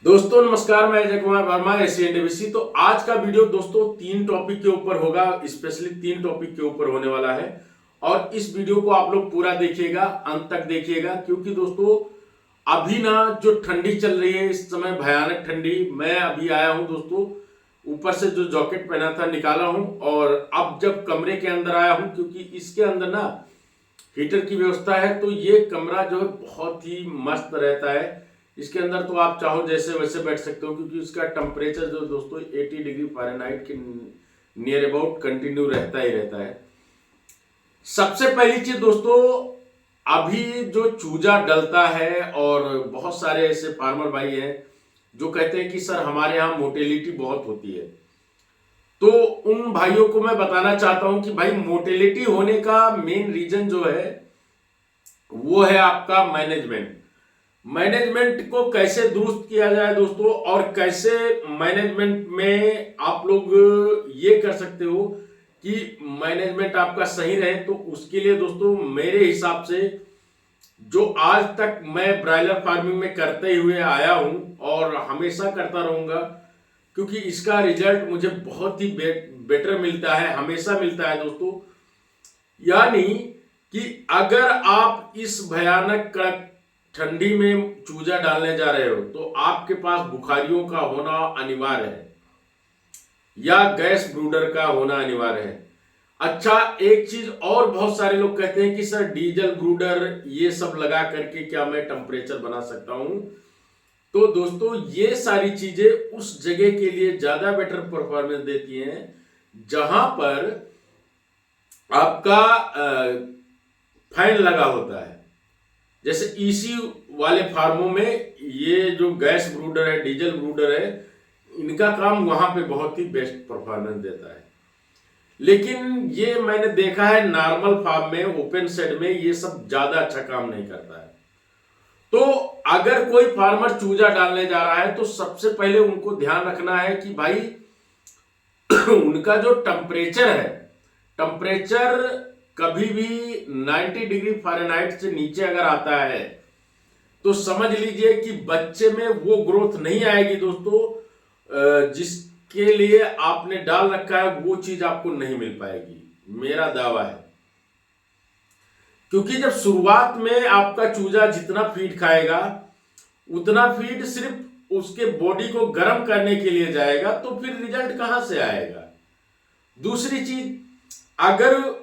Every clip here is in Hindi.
दोस्तों नमस्कार, मैं अजय कुमार वर्मा एसएनडीबीसी। तो आज का वीडियो दोस्तों 3 टॉपिक के ऊपर होगा, स्पेशली 3 टॉपिक के ऊपर होने वाला है। और इस वीडियो को आप लोग पूरा देखिएगा, अंत तक देखिएगा, क्योंकि दोस्तों अभी ना जो ठंडी चल रही है इस समय, भयानक ठंडी। मैं अभी आया हूं दोस्तों, ऊपर से जो जैकेट पहना था निकाला हूं, और अब जब कमरे के अंदर आया हूं, क्योंकि इसके अंदर ना हीटर की व्यवस्था है, तो ये कमरा जो है बहुत ही मस्त रहता है। इसके अंदर तो आप चाहो जैसे वैसे बैठ सकते हो, क्योंकि इसका टेम्परेचर जो दोस्तों 80 डिग्री फ़ारेनहाइट के नियर अबाउट कंटिन्यू रहता ही रहता है। सबसे पहली चीज दोस्तों, अभी जो चूजा डलता है, और बहुत सारे ऐसे फार्मर भाई हैं जो कहते हैं कि सर हमारे यहाँ मोटेलिटी बहुत होती है। तो उन भाइयों को मैं बताना चाहता हूं कि भाई, मोटेलिटी होने का मेन रीजन जो है वो है आपका मैनेजमेंट। मैनेजमेंट को कैसे दुरुस्त किया जाए दोस्तों, और कैसे मैनेजमेंट में आप लोग ये कर सकते हो कि मैनेजमेंट आपका सही रहे। तो उसके लिए दोस्तों मेरे हिसाब से, जो आज तक मैं ब्रायलर फार्मिंग में करते हुए आया हूं और हमेशा करता रहूंगा, क्योंकि इसका रिजल्ट मुझे बहुत ही बेटर मिलता है, हमेशा मिलता है दोस्तों। यानी कि अगर आप इस भयानक कड़क ठंडी में चूजा डालने जा रहे हो, तो आपके पास बुखारियों का होना अनिवार्य है, या गैस ब्रूडर का होना अनिवार्य है। अच्छा, एक चीज और, बहुत सारे लोग कहते हैं कि सर डीजल ब्रूडर ये सब लगा करके क्या मैं टेम्परेचर बना सकता हूं। तो दोस्तों ये सारी चीजें उस जगह के लिए ज्यादा बेटर परफॉर्मेंस देती हैं जहां पर आपका फैन लगा होता है। जैसे ईसी वाले फार्मों में ये जो गैस ब्रूडर है, डीजल ब्रूडर है, इनका काम वहां पे बहुत ही बेस्ट परफॉर्मेंस देता है। लेकिन ये मैंने देखा है नॉर्मल फार्म में, ओपन शेड में ये सब ज्यादा अच्छा काम नहीं करता है। तो अगर कोई फार्मर चूजा डालने जा रहा है, तो सबसे पहले उनको ध्यान रखना है कि भाई उनका जो टेम्परेचर है, टेम्परेचर कभी भी 90 डिग्री फ़ारेनहाइट से नीचे अगर आता है, तो समझ लीजिए कि बच्चे में वो ग्रोथ नहीं आएगी दोस्तों, जिसके लिए आपने डाल रखा है वो चीज आपको नहीं मिल पाएगी, मेरा दावा है। क्योंकि जब शुरुआत में आपका चूजा जितना फीड खाएगा, उतना फीड सिर्फ उसके बॉडी को गर्म करने के लिए जाएगा, तो फिर रिजल्ट कहां से आएगा। दूसरी चीज, अगर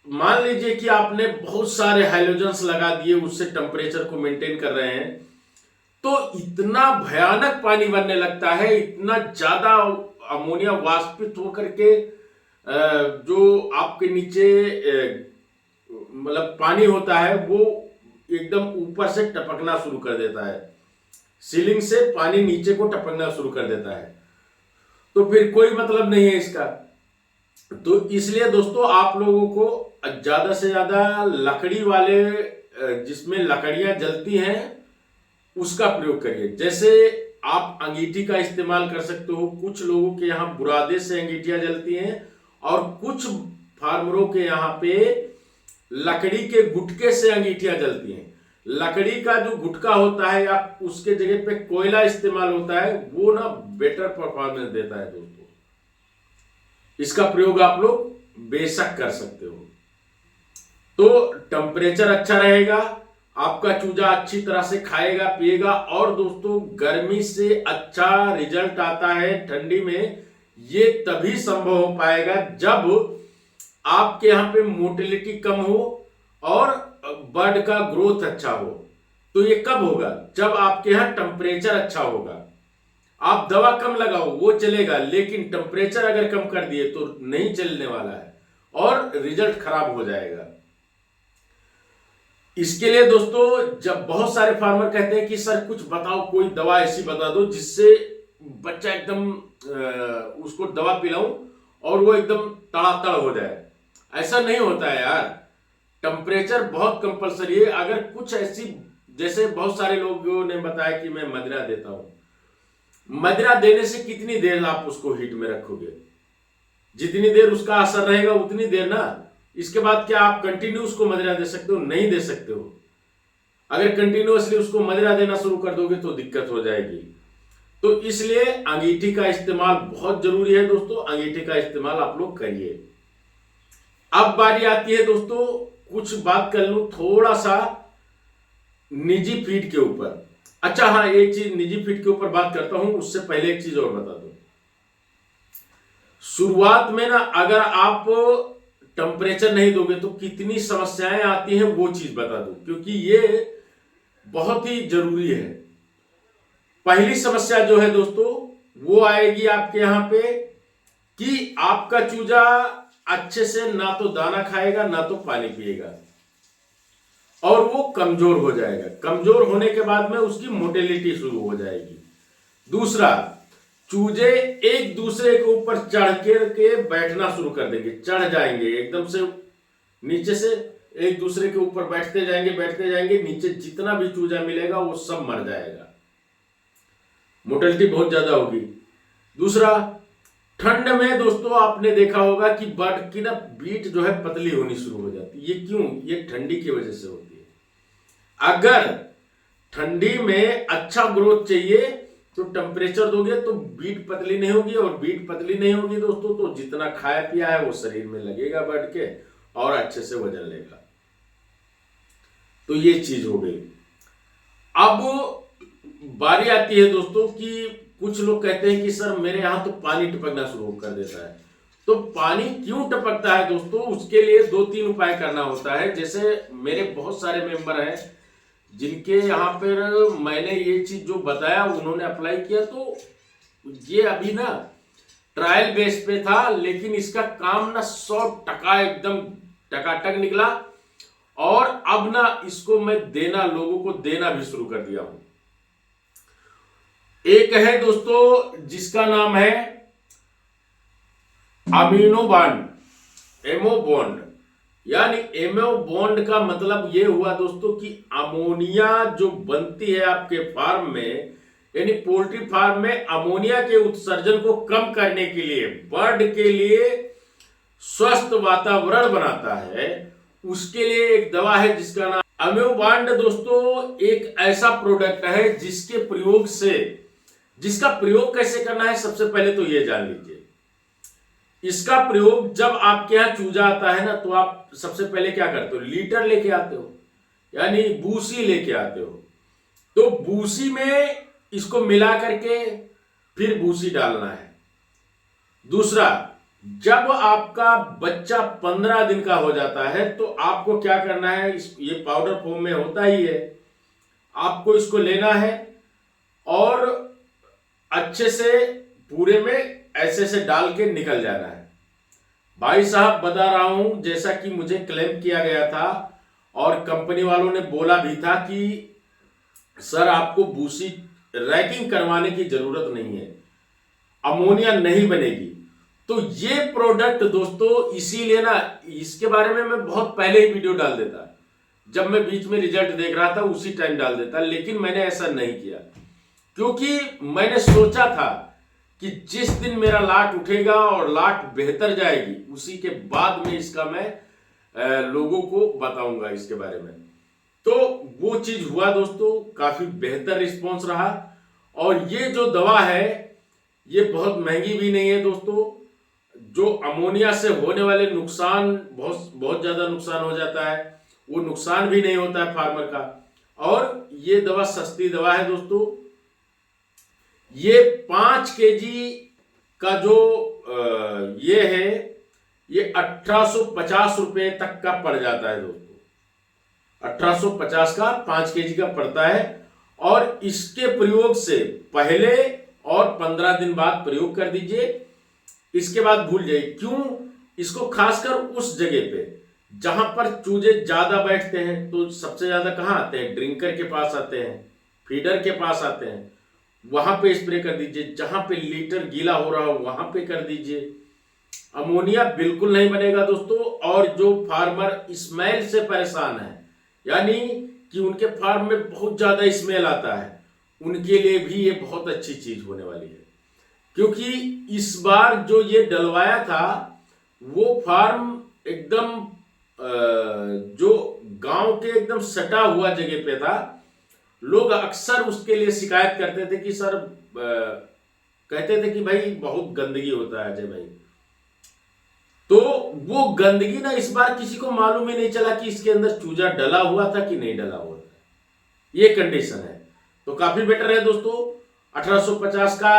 मान लीजिए कि आपने बहुत सारे हाइड्रोजन्स लगा दिए, उससे टेम्परेचर को मेंटेन कर रहे हैं, तो इतना भयानक पानी बनने लगता है, इतना ज्यादा अमोनिया वाष्पित होकर के जो आपके नीचे मतलब पानी होता है, वो एकदम ऊपर से टपकना शुरू कर देता है। सीलिंग से पानी नीचे को टपकना शुरू कर देता है, तो फिर कोई मतलब नहीं है इसका। तो इसलिए दोस्तों आप लोगों को ज्यादा से ज्यादा लकड़ी वाले, जिसमें लकड़ियां जलती हैं, उसका प्रयोग करिए। जैसे आप अंगीठी का इस्तेमाल कर सकते हो, कुछ लोगों के यहाँ बुरादे से अंगीठियां जलती हैं, और कुछ फार्मरों के यहाँ पे लकड़ी के गुटके से अंगीठियां जलती हैं। लकड़ी का जो गुटका होता है, या उसके जगह पे कोयला इस्तेमाल होता है, वो ना बेटर परफॉर्मेंस देता है दोस्तों। इसका प्रयोग आप लोग बेशक कर सकते हो। तो टेम्परेचर अच्छा रहेगा, आपका चूजा अच्छी तरह से खाएगा पिएगा, और दोस्तों गर्मी से अच्छा रिजल्ट आता है ठंडी में। ये तभी संभव हो पाएगा जब आपके यहां पे मोटिलिटी कम हो और बर्ड का ग्रोथ अच्छा हो। तो ये कब होगा? जब आपके यहां टेम्परेचर अच्छा होगा। आप दवा कम लगाओ वो चलेगा, लेकिन टेम्परेचर अगर कम कर दिए तो नहीं चलने वाला है, और रिजल्ट खराब हो जाएगा। इसके लिए दोस्तों, जब बहुत सारे फार्मर कहते हैं कि सर कुछ बताओ, कोई दवा ऐसी बता दो जिससे बच्चा एकदम उसको दवा पिलाऊं और वो एकदम तड़ातड़ हो जाए। ऐसा नहीं होता है यार, टेम्परेचर बहुत कंपलसरी है। अगर कुछ ऐसी, जैसे बहुत सारे लोगों ने बताया कि मैं मदिरा देता हूं, मदिरा देने से कितनी देर आप उसको हीट में रखोगे? जितनी देर उसका असर रहेगा उतनी देर ना। इसके बाद क्या आप कंटिन्यू उसको मदिरा दे सकते हो? नहीं दे सकते हो। अगर कंटिन्यूअसली उसको मदिरा देना शुरू कर दोगे तो दिक्कत हो जाएगी। तो इसलिए अंगीठी का इस्तेमाल बहुत जरूरी है दोस्तों, अंगीठी का इस्तेमाल आप लोग करिए। अब बारी आती है दोस्तों, कुछ बात कर लूं थोड़ा सा निजी फीड के ऊपर। अच्छा हाँ, एक चीज निजी फीड के ऊपर बात करता हूं, उससे पहले एक चीज और बता दूं। शुरुआत में ना अगर आप टेम्परेचर नहीं दोगे तो कितनी समस्याएं आती हैं वो चीज बता दूं, क्योंकि ये बहुत ही जरूरी है। पहली समस्या जो है दोस्तों वो आएगी आपके यहां पे कि आपका चूजा अच्छे से ना तो दाना खाएगा ना तो पानी पिएगा और वो कमजोर हो जाएगा। कमजोर होने के बाद में उसकी मोटेलिटी शुरू हो जाएगी। दूसरा, चूजे एक दूसरे के ऊपर चढ़ के बैठना शुरू कर देंगे, चढ़ जाएंगे एकदम से नीचे से, एक दूसरे के ऊपर बैठते जाएंगे, नीचे जितना भी चूजा मिलेगा वो सब मर जाएगा, मोटेलिटी बहुत ज्यादा होगी। दूसरा, ठंड में दोस्तों आपने देखा होगा कि बर्ड की ना बीट जो है पतली होनी शुरू हो जाती है। ये क्यों? ये ठंडी की वजह से होती है। अगर ठंडी में अच्छा ग्रोथ चाहिए तो टेम्परेचर दोगे तो बीट पतली नहीं होगी, और बीट पतली नहीं होगी दोस्तों तो जितना खाया पिया है वो शरीर में लगेगा बर्ड के और अच्छे से वजन लेगा। तो ये चीज हो गई। अब बारी आती है दोस्तों कि कुछ लोग कहते हैं कि सर मेरे यहां तो पानी टपकना शुरू कर देता है। तो पानी क्यों टपकता है दोस्तों, उसके लिए 2-3 उपाय करना होता है। जैसे मेरे बहुत सारे मेंबर हैं जिनके यहाँ पर मैंने ये चीज जो बताया उन्होंने अप्लाई किया, तो ये अभी ना ट्रायल बेस पे था, लेकिन इसका काम ना 100% एकदम टकाटक निकला। और अब ना इसको मैं लोगों को देना भी शुरू कर दिया हूं। एक है दोस्तों जिसका नाम है अमीनो बॉन्ड, एमो बॉन्ड। यानी एमो बॉन्ड का मतलब यह हुआ दोस्तों कि अमोनिया जो बनती है आपके फार्म में, यानी पोल्ट्री फार्म में अमोनिया के उत्सर्जन को कम करने के लिए, बर्ड के लिए स्वस्थ वातावरण बनाता है, उसके लिए एक दवा है जिसका नाम अमीनो बॉन्ड। दोस्तों एक ऐसा प्रोडक्ट है जिसका प्रयोग कैसे करना है सबसे पहले तो ये जान लीजिए। इसका प्रयोग जब आपके यहां चूजा आता है ना तो आप सबसे पहले क्या करते हो, लीटर लेके आते हो, यानी बूसी लेके आते हो। तो बूसी में इसको मिला करके फिर बूसी डालना है। दूसरा, जब आपका बच्चा 15 दिन का हो जाता है तो आपको क्या करना है, ये पाउडर फॉर्म में होता ही है, आपको इसको लेना है और अच्छे से पूरे में ऐसे से डाल के निकल जाना है। भाई साहब बता रहा हूं, जैसा कि मुझे क्लेम किया गया था और कंपनी वालों ने बोला भी था कि सर आपको बूसी रैकिंग करवाने की जरूरत नहीं है, अमोनिया नहीं बनेगी। तो ये प्रोडक्ट दोस्तों इसीलिए ना, इसके बारे में मैं बहुत पहले ही वीडियो डाल देता, जब मैं बीच में रिजल्ट देख रहा था उसी टाइम डाल देता, लेकिन मैंने ऐसा नहीं किया क्योंकि मैंने सोचा था कि जिस दिन मेरा लाट उठेगा और लाट बेहतर जाएगी उसी के बाद में इसका मैं लोगों को बताऊंगा इसके बारे में। तो वो चीज हुआ दोस्तों, काफी बेहतर रिस्पॉन्स रहा। और ये जो दवा है ये बहुत महंगी भी नहीं है दोस्तों। जो अमोनिया से होने वाले नुकसान, बहुत ज्यादा नुकसान हो जाता है, वो नुकसान भी नहीं होता है फार्मर का। और ये दवा सस्ती दवा है दोस्तों। ये 5 केजी का जो ये है ये 1850 रुपए तक का पड़ जाता है दोस्तों। 1850 का 5 केजी का पड़ता है। और इसके प्रयोग से पहले और 15 दिन बाद प्रयोग कर दीजिए, इसके बाद भूल जाइए। क्यों? इसको खासकर उस जगह पे जहां पर चूजे ज्यादा बैठते हैं, तो सबसे ज्यादा कहां आते हैं, ड्रिंकर के पास आते हैं, फीडर के पास आते हैं, वहां पे स्प्रे कर दीजिए। जहां पे लीटर गीला हो रहा हो वहां पे कर दीजिए। अमोनिया बिल्कुल नहीं बनेगा दोस्तों। और जो फार्मर स्मेल से परेशान है, यानी कि उनके फार्म में बहुत ज्यादा स्मेल आता है, उनके लिए भी ये बहुत अच्छी चीज होने वाली है। क्योंकि इस बार जो ये डलवाया था वो फार्म एकदम जो गांव के एकदम सटा हुआ जगह पे था, लोग अक्सर उसके लिए शिकायत करते थे कि सर कहते थे कि भाई बहुत गंदगी होता है अजय भाई। तो वो गंदगी ना इस बार किसी को मालूम ही नहीं चला कि इसके अंदर चूजा डला हुआ था कि नहीं डला हुआ था, ये कंडीशन है। तो काफी बेटर है दोस्तों 1850 का